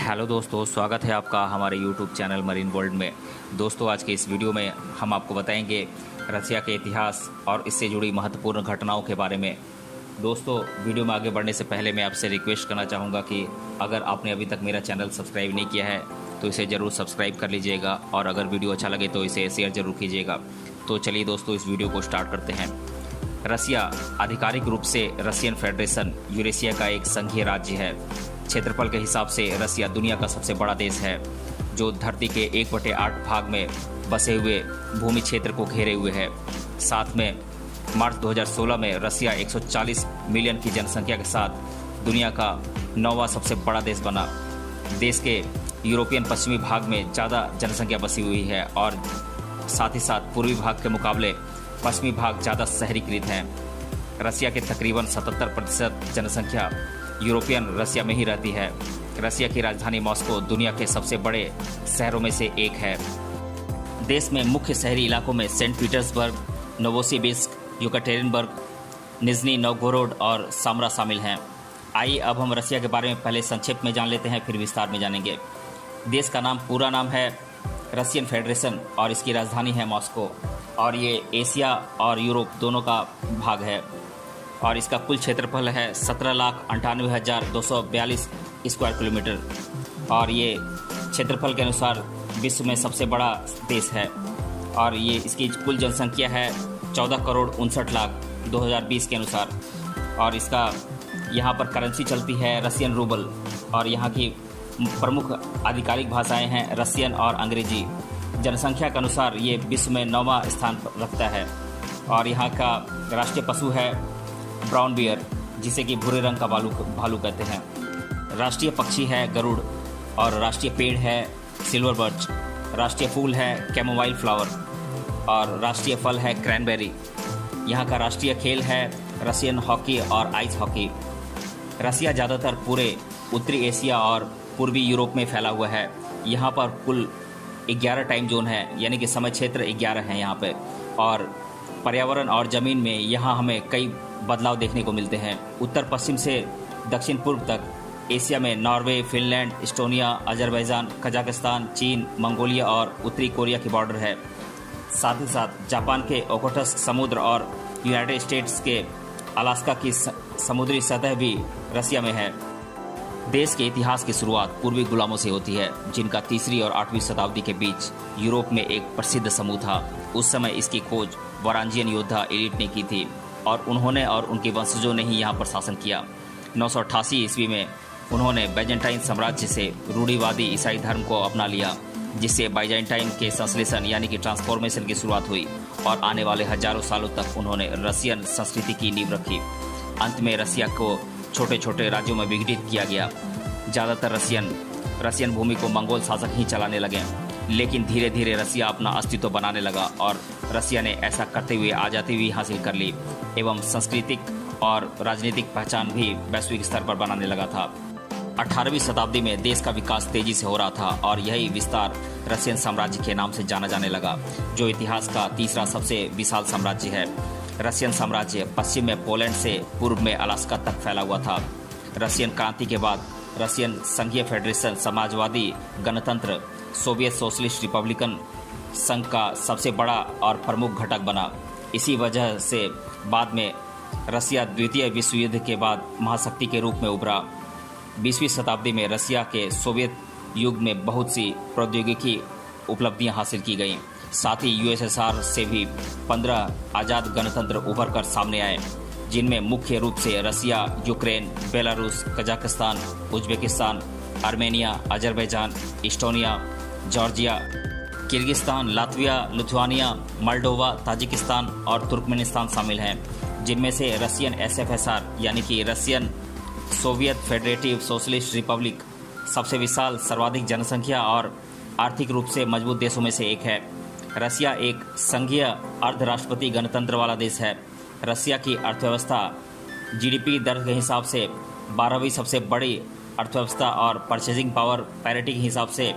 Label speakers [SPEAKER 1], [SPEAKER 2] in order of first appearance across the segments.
[SPEAKER 1] Hello दोस्तों, स्वागत है आपका हमारे यूट्यूब चैनल मरीन वर्ल्ड में। दोस्तों, आज के इस वीडियो में हम आपको बताएंगे रसिया के इतिहास और इससे जुड़ी महत्वपूर्ण घटनाओं के बारे में। दोस्तों, वीडियो में आगे बढ़ने से पहले मैं आपसे रिक्वेस्ट करना चाहूँगा कि अगर आपने अभी तक मेरा चैनल सब्सक्राइब नहीं किया है तो इसे ज़रूर सब्सक्राइब कर लीजिएगा और अगर वीडियो अच्छा लगे तो इसे शेयर ज़रूर कीजिएगा। तो चलिए दोस्तों, इस वीडियो को स्टार्ट करते हैं। रसिया आधिकारिक रूप से रशियन फेडरेशन यूरेशिया का एक संघीय राज्य है। क्षेत्रफल के हिसाब से रसिया दुनिया का सबसे बड़ा देश है, जो धरती के 1/8 भाग में बसे हुए भूमि क्षेत्र को घेरे हुए है। साथ में मार्च 2016 में रसिया 140 मिलियन की जनसंख्या के साथ दुनिया का 9वां सबसे बड़ा देश बना। देश के यूरोपियन पश्चिमी भाग में ज़्यादा जनसंख्या बसी हुई है और साथ ही साथ पूर्वी भाग के मुकाबले पश्चिमी भाग ज़्यादा शहरीकृत है। रसिया के तकरीबन 77% जनसंख्या यूरोपियन रसिया में ही रहती है। रसिया की राजधानी मॉस्को दुनिया के सबसे बड़े शहरों में से एक है। देश में मुख्य शहरी इलाकों में Saint Petersburg, Novosibirsk, Yekaterinburg, Nizhny Novgorod और सामरा शामिल हैं। आइए अब हम रसिया के बारे में पहले संक्षेप में जान लेते हैं, फिर विस्तार में जानेंगे। देश का पूरा नाम है रशियन फेडरेशन और इसकी राजधानी है मॉस्को और ये एशिया और यूरोप दोनों का भाग है और इसका कुल क्षेत्रफल है 17,98,242 स्क्वायर किलोमीटर और ये क्षेत्रफल के अनुसार विश्व में सबसे बड़ा देश है और ये इसकी कुल जनसंख्या है 14,59,00,000 2020 के अनुसार। और इसका यहाँ पर करेंसी चलती है रशियन रूबल और यहाँ की प्रमुख आधिकारिक भाषाएं हैं रशियन और अंग्रेजी। जनसंख्या के अनुसार ये विश्व में 9वां स्थान रखता है और यहाँ का राष्ट्रीय पशु है ब्राउन बियर, जिसे कि भूरे रंग का भालू कहते हैं। राष्ट्रीय पक्षी है गरुड़ और राष्ट्रीय पेड़ है सिल्वर बर्च। राष्ट्रीय फूल है कैमोमाइल फ्लावर और राष्ट्रीय फल है क्रैनबेरी। यहाँ का राष्ट्रीय खेल है रशियन हॉकी और आइस हॉकी। रसिया ज़्यादातर पूरे उत्तरी एशिया और पूर्वी यूरोप में फैला हुआ है। यहाँ पर कुल 11 टाइम जोन है, यानी कि समय क्षेत्र 11 हैं यहाँ पे। और पर्यावरण और ज़मीन में यहाँ हमें कई बदलाव देखने को मिलते हैं। उत्तर पश्चिम से दक्षिण पूर्व तक एशिया में Norway, Finland, Estonia, Azerbaijan, Kazakhstan, चीन, मंगोलिया और उत्तरी कोरिया की बॉर्डर है। साथ ही साथ जापान के ओखोटस्क समुद्र और यूनाइटेड स्टेट्स के अलास्का की समुद्री सतह भी रसिया में है। देश के इतिहास की शुरुआत पूर्वी गुलामों से होती है, जिनका 3वीं और 8वीं शताब्दी के बीच यूरोप में एक प्रसिद्ध समूह था। उस समय इसकी खोज वारांजियन योद्धा एलिट ने की थी और उन्होंने और उनके वंशजों ने ही यहाँ पर शासन किया। 988 ईस्वी में उन्होंने बैजेंटाइन साम्राज्य से रूढ़िवादी ईसाई धर्म को अपना लिया, जिससे बाइजेंटाइन के संश्लेषण यानी कि ट्रांसफॉर्मेशन की शुरुआत हुई और आने वाले हजारों सालों तक उन्होंने रसियन संस्कृति की नींव रखी। अंत में रसिया को छोटे छोटे राज्यों में विघटित किया गया। ज़्यादातर रसियन भूमि को मंगोल शासक ही चलाने लगे, लेकिन धीरे धीरे रसिया अपना अस्तित्व बनाने लगा और रसिया ने ऐसा करते हुए आज़ादी भी हासिल कर ली एवं सांस्कृतिक और राजनीतिक पहचान भी वैश्विक स्तर पर बनाने लगा था। 18वीं शताब्दी में देश का विकास तेजी से हो रहा था और यही विस्तार रशियन साम्राज्य के नाम से जाना जाने लगा, जो इतिहास का तीसरा सबसे विशाल साम्राज्य है। रशियन साम्राज्य पश्चिम में पोलैंड से पूर्व में अलास्का तक फैला हुआ था। रशियन क्रांति के बाद रशियन संघीय फेडरेशन समाजवादी गणतंत्र सोवियत सोशलिस्ट रिपब्लिकन संघ का सबसे बड़ा और प्रमुख घटक बना। इसी वजह से बाद में रसिया द्वितीय विश्व युद्ध के बाद महाशक्ति के रूप में उभरा। 20वीं शताब्दी में रसिया के सोवियत युग में बहुत सी प्रौद्योगिकी उपलब्धियां हासिल की गईं। साथ ही यूएसएसआर से भी 15 आज़ाद गणतंत्र उभर कर सामने आए, जिनमें मुख्य रूप से Russia, Ukraine, Belarus, Kazakhstan, Uzbekistan, Armenia, Azerbaijan, Estonia, Georgia, Kyrgyzstan, Latvia, Lithuania, Moldova, Tajikistan और तुर्कमेनिस्तान शामिल हैं। जिनमें से रसियन एसएफएसआर यानी कि Russian Soviet Federative Socialist Republic सबसे विशाल, सर्वाधिक जनसंख्या और आर्थिक रूप से मजबूत देशों में से एक है। रसिया एक संघीय अर्धराष्ट्रपति गणतंत्र वाला देश है। रसिया की अर्थव्यवस्था जीडीपी दर के हिसाब से 12वीं सबसे बड़ी अर्थव्यवस्था और परचेजिंग पावर पैरिटी के हिसाब से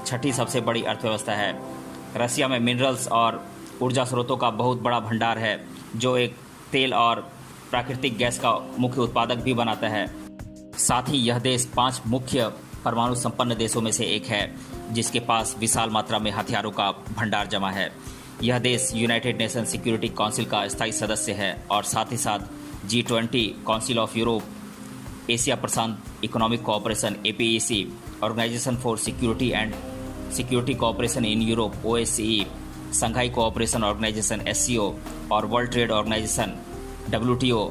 [SPEAKER 1] 6ठी सबसे बड़ी अर्थव्यवस्था है। रसिया में मिनरल्स और ऊर्जा स्रोतों का बहुत बड़ा भंडार है, जो एक तेल और प्राकृतिक गैस का मुख्य उत्पादक भी बनाता है। साथ ही यह देश 5 मुख्य परमाणु संपन्न देशों में से एक है, जिसके पास विशाल मात्रा में हथियारों का भंडार जमा है। यह देश यूनाइटेड नेशन सिक्योरिटी काउंसिल का स्थायी सदस्य है और साथ ही साथ G20, council of Europe, Asia प्रशांत economic cooperation APEC, organisation for security cooperation in Europe OSCE, Shanghai cooperation organisation SCO और world trade organisation WTO,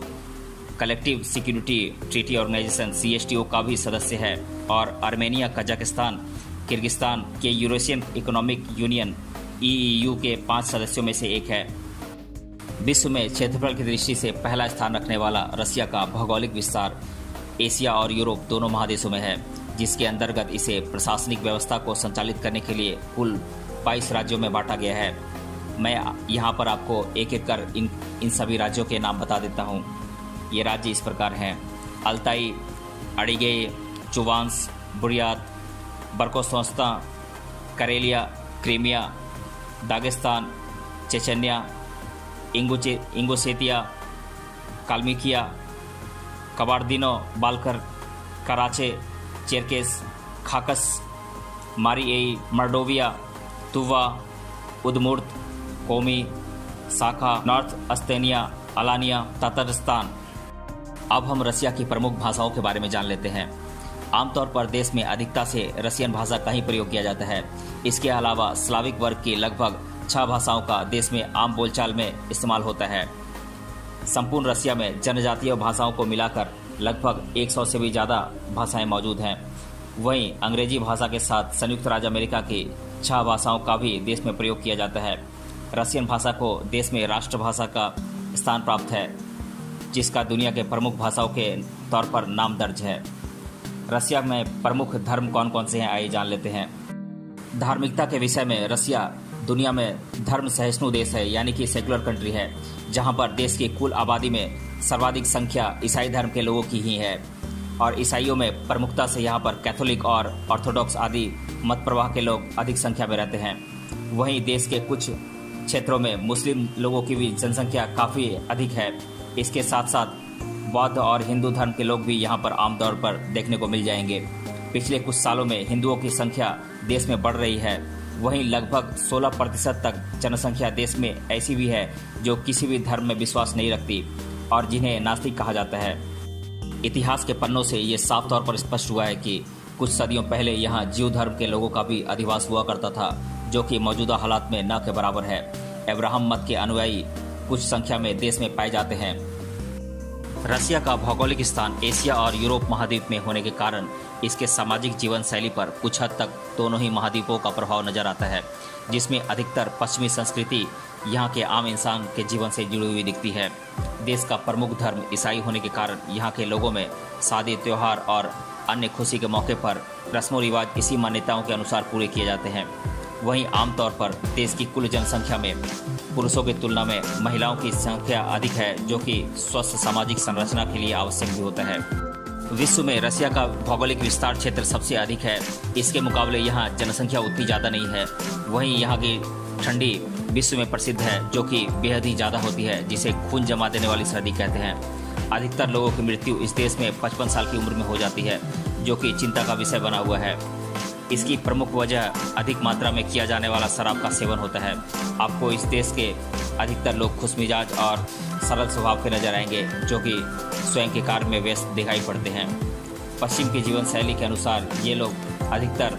[SPEAKER 1] collective security treaty organisation CSTO का भी सदस्य है और आर्मेनिया, कजाकिस्तान, किर्गिस्तान के Eurasian economic union EEU के 5 सदस्यों में से एक है। विश्व में क्षेत्रफल की दृष्टि से पहला स्थान रखने वाला रसिया का भौगोलिक विस्तार एशिया और यूरोप दोनों महादेशों में है, जिसके अंतर्गत इसे प्रशासनिक व्यवस्था को संचालित करने के लिए कुल 22 राज्यों में बांटा गया है। मैं यहाँ पर आपको एक एक कर इन सभी राज्यों के नाम बता देता हूँ। ये राज्य इस प्रकार हैं: अल्ताई, अडिगे, चुवांस, बुरियात, बर्कोस्वास्ता, Karelia, Crimea, Dagestan, Chechnya, Ingushetia, Kalmykia, Kabardino Balkar, Karachay, Cherkess, खाकस, मारिएई, मर्डोविया, तुवा, उदमुर्त, कोमी, साखा, नॉर्थ अस्तेनिया, अलानिया, तातारिस्तान। अब हम रसिया की प्रमुख भाषाओं के बारे में जान लेते हैं। आमतौर पर देश में अधिकता से रसियन भाषा का ही प्रयोग किया जाता है। इसके अलावा स्लाविक वर्ग की लगभग 6 भाषाओं का देश में आम बोलचाल में इस्तेमाल होता है। संपूर्ण रसिया में जनजातीय भाषाओं को मिलाकर लगभग 100 से भी ज़्यादा भाषाएं मौजूद हैं। वहीं अंग्रेजी भाषा के साथ संयुक्त राज्य अमेरिका की 6 भाषाओं का भी देश में प्रयोग किया जाता है। रसियन भाषा को देश में राष्ट्रभाषा का स्थान प्राप्त है, जिसका दुनिया के प्रमुख भाषाओं के तौर पर नाम दर्ज है। रसिया में प्रमुख धर्म कौन कौन से हैं, आइए जान लेते हैं। धार्मिकता के विषय में रसिया दुनिया में धर्म सहिष्णु देश है, यानी कि सेकुलर कंट्री है, जहां पर देश की कुल आबादी में सर्वाधिक संख्या ईसाई धर्म के लोगों की ही है और ईसाइयों में प्रमुखता से यहां पर कैथोलिक और ऑर्थोडॉक्स आदि मत प्रवाह के लोग अधिक संख्या में रहते हैं। वहीं देश के कुछ क्षेत्रों में मुस्लिम लोगों की भी जनसंख्या काफ़ी अधिक है। इसके साथ साथ बौद्ध और हिंदू धर्म के लोग भी यहाँ पर आमतौर पर देखने को मिल जाएंगे। पिछले कुछ सालों में हिंदुओं की संख्या देश में बढ़ रही है। वहीं लगभग 16% तक जनसंख्या देश में ऐसी भी है जो किसी भी धर्म में विश्वास नहीं रखती और जिन्हें नास्तिक कहा जाता है। इतिहास के पन्नों से ये साफ तौर पर स्पष्ट हुआ है कि कुछ सदियों पहले यहाँ जीव धर्म के लोगों का भी अधिवास हुआ करता था, जो कि मौजूदा हालात में न के बराबर है। अब्राहम मत के अनुयायी कुछ संख्या में देश में पाए जाते हैं। रसिया का भौगोलिक स्थान एशिया और यूरोप महाद्वीप में होने के कारण इसके सामाजिक जीवन शैली पर कुछ हद तक दोनों ही महाद्वीपों का प्रभाव नजर आता है, जिसमें अधिकतर पश्चिमी संस्कृति यहाँ के आम इंसान के जीवन से जुड़ी हुई दिखती है। देश का प्रमुख धर्म ईसाई होने के कारण यहाँ के लोगों में शादी, त्योहार और अन्य खुशी के मौके पर रस्मों रिवाज इसी मान्यताओं के अनुसार पूरे किए जाते हैं। वहीं आमतौर पर देश की कुल जनसंख्या में पुरुषों की तुलना में महिलाओं की संख्या अधिक है, जो कि स्वस्थ सामाजिक संरचना के लिए आवश्यक भी होता है। विश्व में रसिया का भौगोलिक विस्तार क्षेत्र सबसे अधिक है। इसके मुकाबले यहाँ जनसंख्या उतनी ज़्यादा नहीं है। वहीं यहाँ की ठंडी विश्व में प्रसिद्ध है, जो कि बेहद ही ज़्यादा होती है, जिसे खून जमा देने वाली सर्दी कहते हैं। अधिकतर लोगों की मृत्यु इस देश में 55 साल की उम्र में हो जाती है, जो कि चिंता का विषय बना हुआ है। इसकी प्रमुख वजह अधिक मात्रा में किया जाने वाला शराब का सेवन होता है। आपको इस देश के अधिकतर लोग खुशमिजाज और सरल स्वभाव के नजर आएंगे, जो कि स्वयं के कार्य में व्यस्त दिखाई पड़ते हैं। पश्चिम की जीवन शैली के अनुसार ये लोग अधिकतर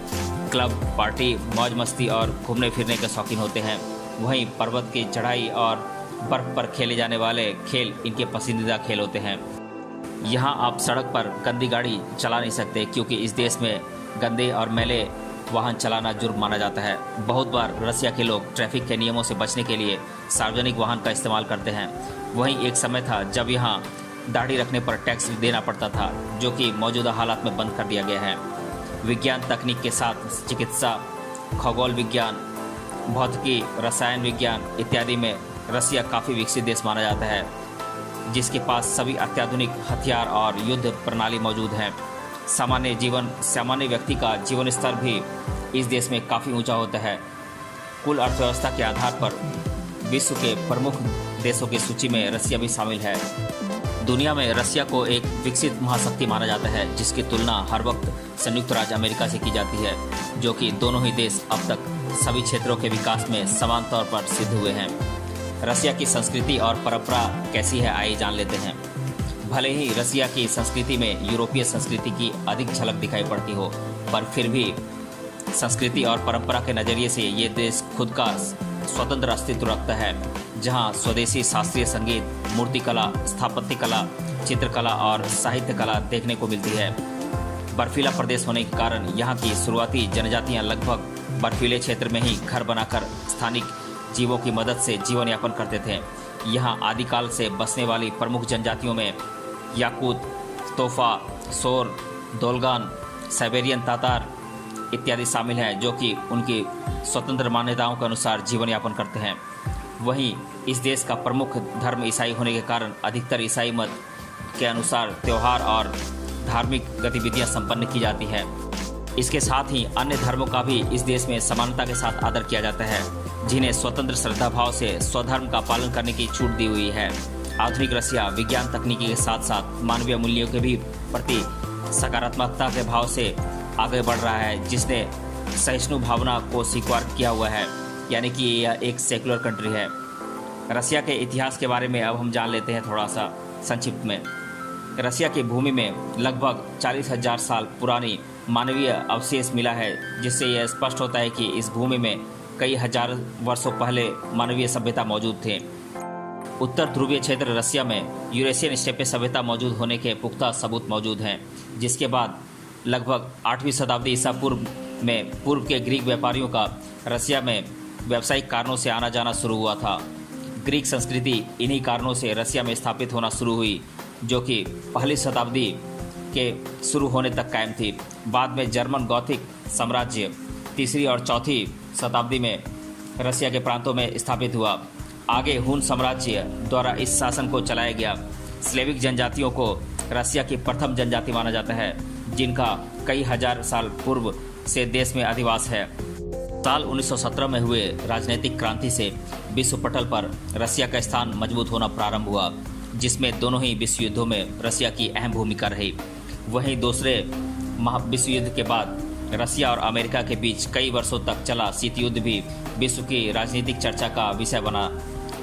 [SPEAKER 1] क्लब, पार्टी, मौज मस्ती और घूमने फिरने के शौकीन होते हैं। वहीं पर्वत की चढ़ाई और बर्फ पर खेले जाने वाले खेल इनके पसंदीदा खेल होते हैं। यहाँ आप सड़क पर गंदी गाड़ी चला नहीं सकते, क्योंकि इस देश में गंदे और मैले वाहन चलाना जुर्म माना जाता है। बहुत बार रसिया के लोग ट्रैफिक के नियमों से बचने के लिए सार्वजनिक वाहन का इस्तेमाल करते हैं। वहीं एक समय था जब यहाँ दाढ़ी रखने पर टैक्स देना पड़ता था, जो कि मौजूदा हालात में बंद कर दिया गया है। विज्ञान तकनीक के साथ चिकित्सा, खगोल विज्ञान, भौतिकी, रसायन विज्ञान इत्यादि में रसिया काफ़ी विकसित देश माना जाता है, जिसके पास सभी अत्याधुनिक हथियार और युद्ध प्रणाली मौजूद हैं। सामान्य व्यक्ति का जीवन स्तर भी इस देश में काफ़ी ऊंचा होता है। कुल अर्थव्यवस्था के आधार पर विश्व के प्रमुख देशों की सूची में रसिया भी शामिल है। दुनिया में रसिया को एक विकसित महाशक्ति माना जाता है, जिसकी तुलना हर वक्त संयुक्त राज्य अमेरिका से की जाती है, जो कि दोनों ही देश अब तक सभी क्षेत्रों के विकास में समान तौर पर सिद्ध हुए हैं। रसिया की संस्कृति और परंपरा कैसी है, आइए जान लेते हैं। भले ही रसिया की संस्कृति में यूरोपीय संस्कृति की अधिक झलक दिखाई पड़ती हो, पर फिर भी संस्कृति और परंपरा के नज़रिए से ये देश खुद का स्वतंत्र अस्तित्व रखता है, जहां स्वदेशी शास्त्रीय संगीत, मूर्तिकला, स्थापत्य कला, चित्रकला और साहित्य कला देखने को मिलती है। बर्फीला प्रदेश होने के कारण यहाँ की शुरुआती जनजातियाँ लगभग बर्फीले क्षेत्र में ही घर बनाकर स्थानिक जीवों की मदद से जीवन यापन करते थे। यहाँ आदिकाल से बसने वाली प्रमुख जनजातियों में याकूत, तोफा, सोर, दोलगान, साइबेरियन तातार इत्यादि शामिल हैं, जो कि उनकी स्वतंत्र मान्यताओं के अनुसार जीवन यापन करते हैं। वहीं इस देश का प्रमुख धर्म ईसाई होने के कारण अधिकतर ईसाई मत के अनुसार त्यौहार और धार्मिक गतिविधियां संपन्न की जाती है। इसके साथ ही अन्य धर्मों का भी इस देश में समानता के साथ आदर किया जाता है, जिन्हें स्वतंत्र श्रद्धा भाव से स्वधर्म का पालन करने की छूट दी हुई है। आधुनिक रसिया विज्ञान तकनीकी के साथ साथ मानवीय मूल्यों के भी प्रति सकारात्मकता के भाव से आगे बढ़ रहा है, जिसने सहिष्णु भावना को स्वीकार किया हुआ है, यानी कि यह एक सेकुलर कंट्री है। रसिया के इतिहास के बारे में अब हम जान लेते हैं थोड़ा सा संक्षिप्त में। रसिया की भूमि में लगभग 40,000 साल पुरानी मानवीय अवशेष मिला है, जिससे यह स्पष्ट होता है कि इस भूमि में कई हजार वर्षों पहले मानवीय सभ्यता मौजूद थे। उत्तर ध्रुवीय क्षेत्र रसिया में यूरेशियन स्टेपे सभ्यता मौजूद होने के पुख्ता सबूत मौजूद हैं, जिसके बाद लगभग 8वीं शताब्दी ईसा पूर्व में पूर्व के ग्रीक व्यापारियों का रसिया में व्यावसायिक कारणों से आना जाना शुरू हुआ था। ग्रीक संस्कृति इन्हीं कारणों से रसिया में स्थापित होना शुरू हुई, जो कि पहली शताब्दी के शुरू होने तक कायम थी। बाद में जर्मन गॉथिक साम्राज्य 3री और 4थी शताब्दी में रसिया के प्रांतों में स्थापित हुआ। आगे हुन साम्राज्य द्वारा इस शासन को चलाया गया। स्लेविक जनजातियों को रसिया की प्रथम जनजाति माना जाता है, जिनका कई हजार साल पूर्व से देश में अधिवास है। साल 1917 में हुए राजनीतिक क्रांति से विश्व पटल पर रसिया का स्थान मजबूत होना प्रारंभ हुआ, जिसमें दोनों ही विश्व युद्धों में रसिया की अहम भूमिका रही। वहीं दूसरे महाविश्व युद्ध के बाद रसिया और अमेरिका के बीच कई वर्षों तक चला शीत युद्ध भी विश्व की राजनीतिक चर्चा का विषय बना।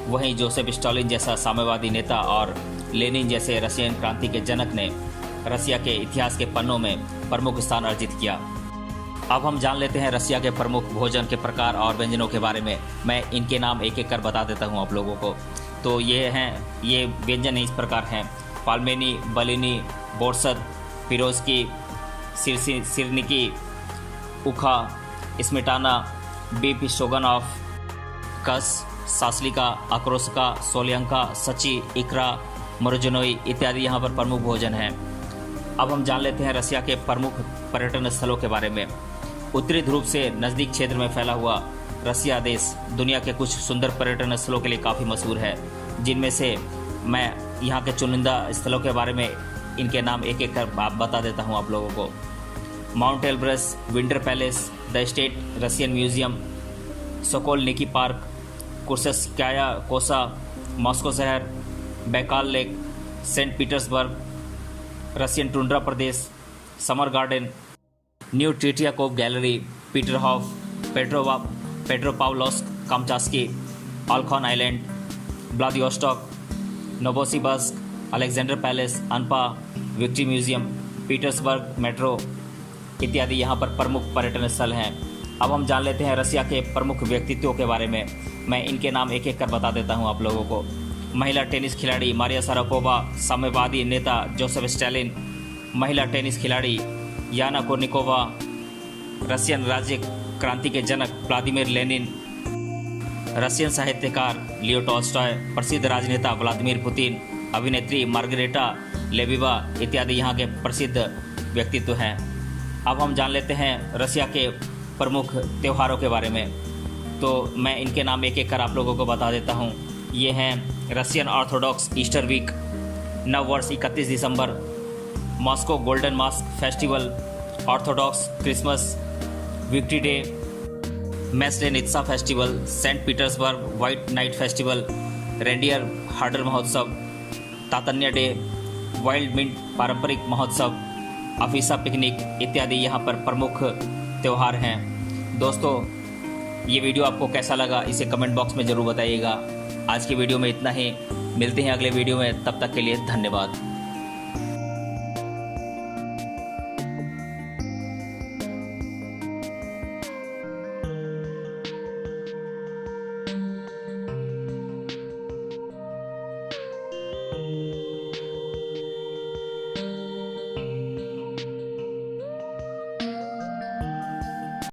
[SPEAKER 1] वहीं जोसेफ स्टालिन जैसा साम्यवादी नेता और लेनिन जैसे रशियन क्रांति के जनक ने रसिया के इतिहास के पन्नों में प्रमुख स्थान अर्जित किया। अब हम जान लेते हैं रसिया के प्रमुख भोजन के प्रकार और व्यंजनों के बारे में। मैं इनके नाम एक एक कर बता देता हूं आप लोगों को। तो ये व्यंजन इस प्रकार हैं: पालमेनी, बलिनी, बोर्सद, पिरोस्की, सिरनिकी, उखा, स्मेटाना, बीफ स्ट्रोगनॉफ, कस, सासलिका, अक्रोसका, सोलियंका, सची, इकरा, मरुजनोई इत्यादि यहाँ पर प्रमुख भोजन हैं। अब हम जान लेते हैं रसिया के प्रमुख पर्यटन स्थलों के बारे में। उत्तरी ध्रुव से नज़दीक क्षेत्र में फैला हुआ रसिया देश दुनिया के कुछ सुंदर पर्यटन स्थलों के लिए काफ़ी मशहूर है, जिनमें से मैं यहाँ के चुनिंदा स्थलों के बारे में इनके नाम एक एक कर बता देता हूँ आप लोगों को। Mount Elbrus, Winter Palace, the State Russian Museum, Sokolniki Park, Kurshskaya Kosa, Moscow शहर, Baikal Lake, Saint Petersburg, Russian tundra प्रदेश, Summer Garden, New Tretyakov Gallery, Peterhof, Petropavlovsk, Kamchatsky, Olkhon Island, Vladivostok, Novosibirsk, Alexander Palace, Anapa, Victory Museum, Petersburg metro इत्यादि यहाँ पर प्रमुख पर्यटन स्थल हैं। अब हम जान लेते हैं रसिया के प्रमुख व्यक्तित्वों के बारे में। मैं इनके नाम एक एक कर बता देता हूँ आप लोगों को। महिला टेनिस खिलाड़ी मारिया शारापोवा, साम्यवादी नेता जोसेफ स्टालिन, महिला टेनिस खिलाड़ी याना कोर्निकोवा, रशियन राज्य क्रांति के जनक व्लादिमीर लेनिन, रशियन साहित्यकार लियो टॉल्स्टॉय, प्रसिद्ध राजनेता व्लादिमीर पुतिन, अभिनेत्री मार्गरेटा लेविवा इत्यादि यहाँ के प्रसिद्ध व्यक्तित्व हैं। अब हम जान लेते हैं रसिया के प्रमुख त्योहारों के बारे में। तो मैं इनके नाम एक एक कर आप लोगों को बता देता हूँ। ये हैं रशियन ऑर्थोडॉक्स ईस्टर वीक, नव वर्ष 31 दिसंबर, Moscow Golden Mask Festival, Orthodox Christmas, Victory Day, Maslenitsa Festival, Saint Petersburg White Night Festival, Reindeer Herder महोत्सव, तातन्य डे, वाइल्ड मिंट पारंपरिक महोत्सव, अफीसा पिकनिक इत्यादि यहाँ पर प्रमुख त्यौहार हैं। दोस्तों, ये वीडियो आपको कैसा लगा इसे कमेंट बॉक्स में ज़रूर बताइएगा। आज की वीडियो में इतना ही, मिलते हैं अगले वीडियो में, तब तक के लिए धन्यवाद।